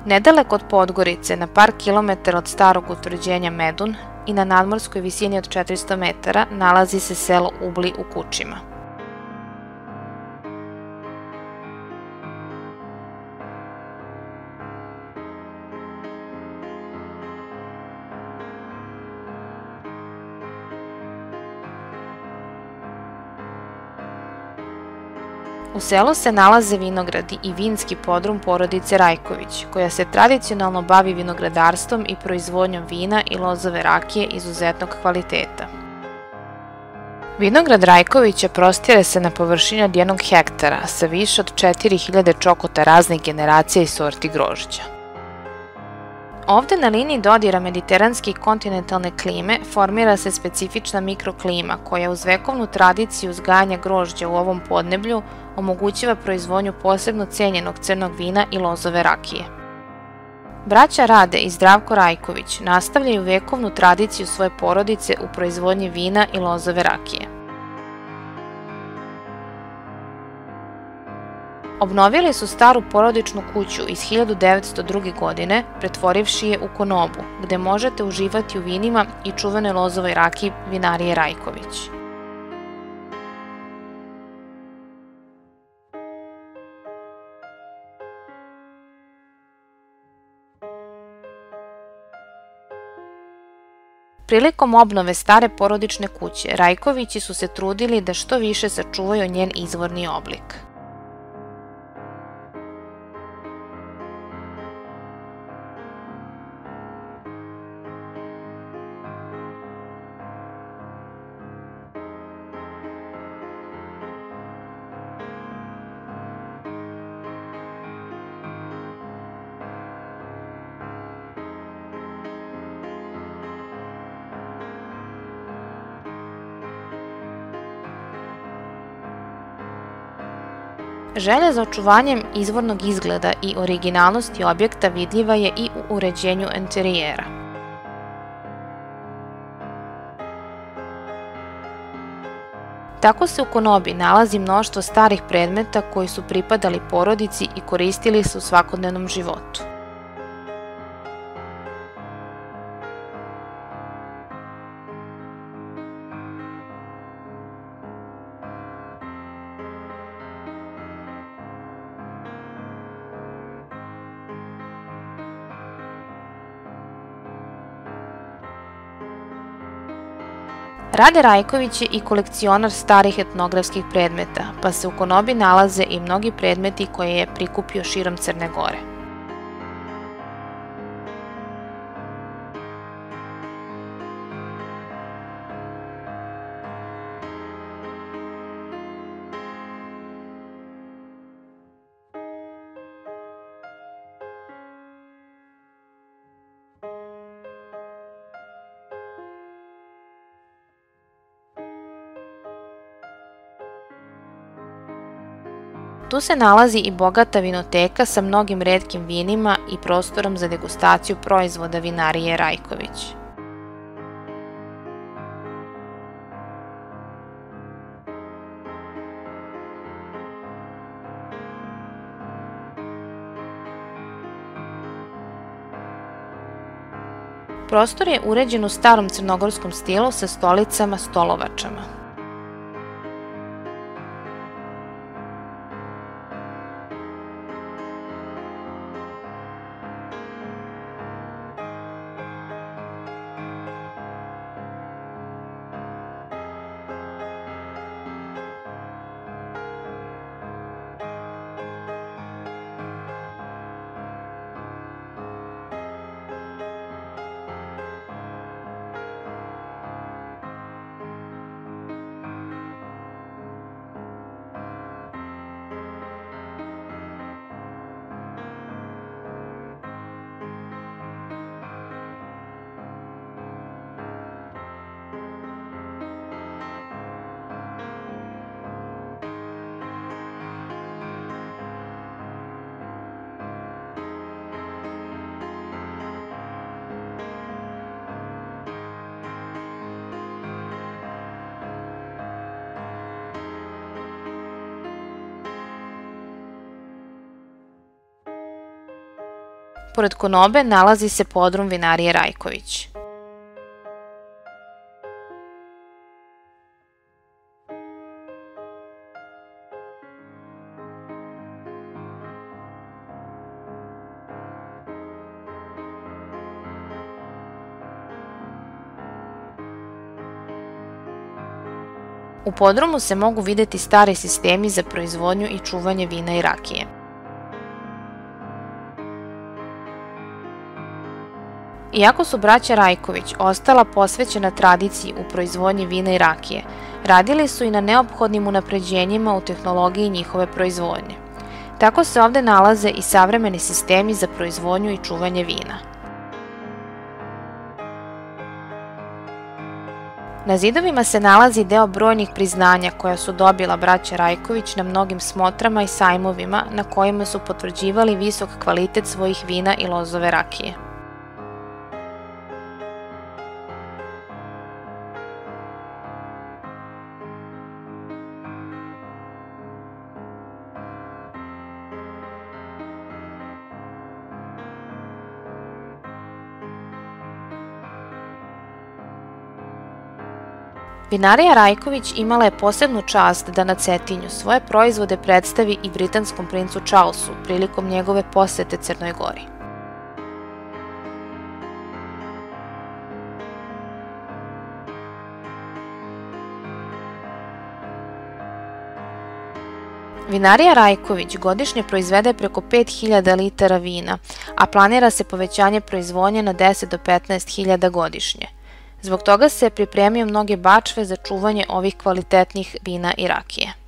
Nedaleko od Podgorice, na par kilometara od starog utvrđenja Medun i na nadmorskoj visini od 400 metara, nalazi se selo Ubli u Kučima. U selu se nalaze vinogradi i vinski podrum porodice Rajković, koja se tradicionalno bavi vinogradarstvom i proizvodnjom vina i lozove rakije izuzetnog kvaliteta. Vinograd Rajkovića prostire se na površini od 1 hektara sa više od 4000 čokota raznih generacija i sorti grožđa. Ovde na liniji dodira mediteranske i kontinentalne klime formira se specifična mikroklima koja uz vekovnu tradiciju uzgajanja grožđa u ovom podneblju omogućava proizvodnju posebno cenjenog crnog vina i lozove rakije. Braća Rade i Zdravko Rajković nastavljaju vekovnu tradiciju svoje porodice u proizvodnji vina i lozove rakije. Obnovili su staru porodičnu kuću iz 1902. godine, pretvorivši je u konobu, gde možete uživati u vinima i čuvenoj lozovoj rakiji vinarije Rajković. Prilikom obnove stare porodične kuće, Rajkovići su se trudili da što više sačuvaju njen izvorni oblik. Želja za očuvanjem izvornog izgleda i originalnosti objekta vidljiva je i u uređenju enterijera. Tako se u konobi nalazi mnoštvo starih predmeta koji su pripadali porodici i koristili se u svakodnevnom životu. Rade Rajković je i kolekcionar starih etnografskih predmeta, pa se u konobi nalaze i mnogi predmeti koje je prikupio širom Crne Gore. Tu se nalazi i bogata vinoteka sa mnogim retkim vinima i prostorom za degustaciju proizvoda vinarije Rajković. Prostor je uređen u starom crnogorskom stilu sa stolicama, stolovačama. Pored konobe nalazi se podrum vinarije Rajković. U podrumu se mogu videti stari sistemi za proizvodnju i čuvanje vina i rakije. Iako su braća Rajković ostala posvećena tradiciji u proizvodnji vina i rakije, radili su i na neophodnim unapređenjima u tehnologiji njihove proizvodnje. Tako se ovde nalaze i savremeni sistemi za proizvodnju i čuvanje vina. Na zidovima se nalazi deo brojnih priznanja koja su dobila braća Rajković na mnogim smotrama i sajmovima na kojima su potvrđivali visok kvalitet svojih vina i lozove rakije. Vinarija Rajković imala je posebnu čast da na Cetinju svoje proizvode predstavi i britanskom princu Charlesu prilikom njegove posete Crnoj Gori. Vinarija Rajković godišnje proizvede preko 5000 litara vina, a planira se povećanje proizvodnje na 10 do 15.000 godišnje. Zbog toga se pripremio mnoge bačve za čuvanje ovih kvalitetnih vina i rakije.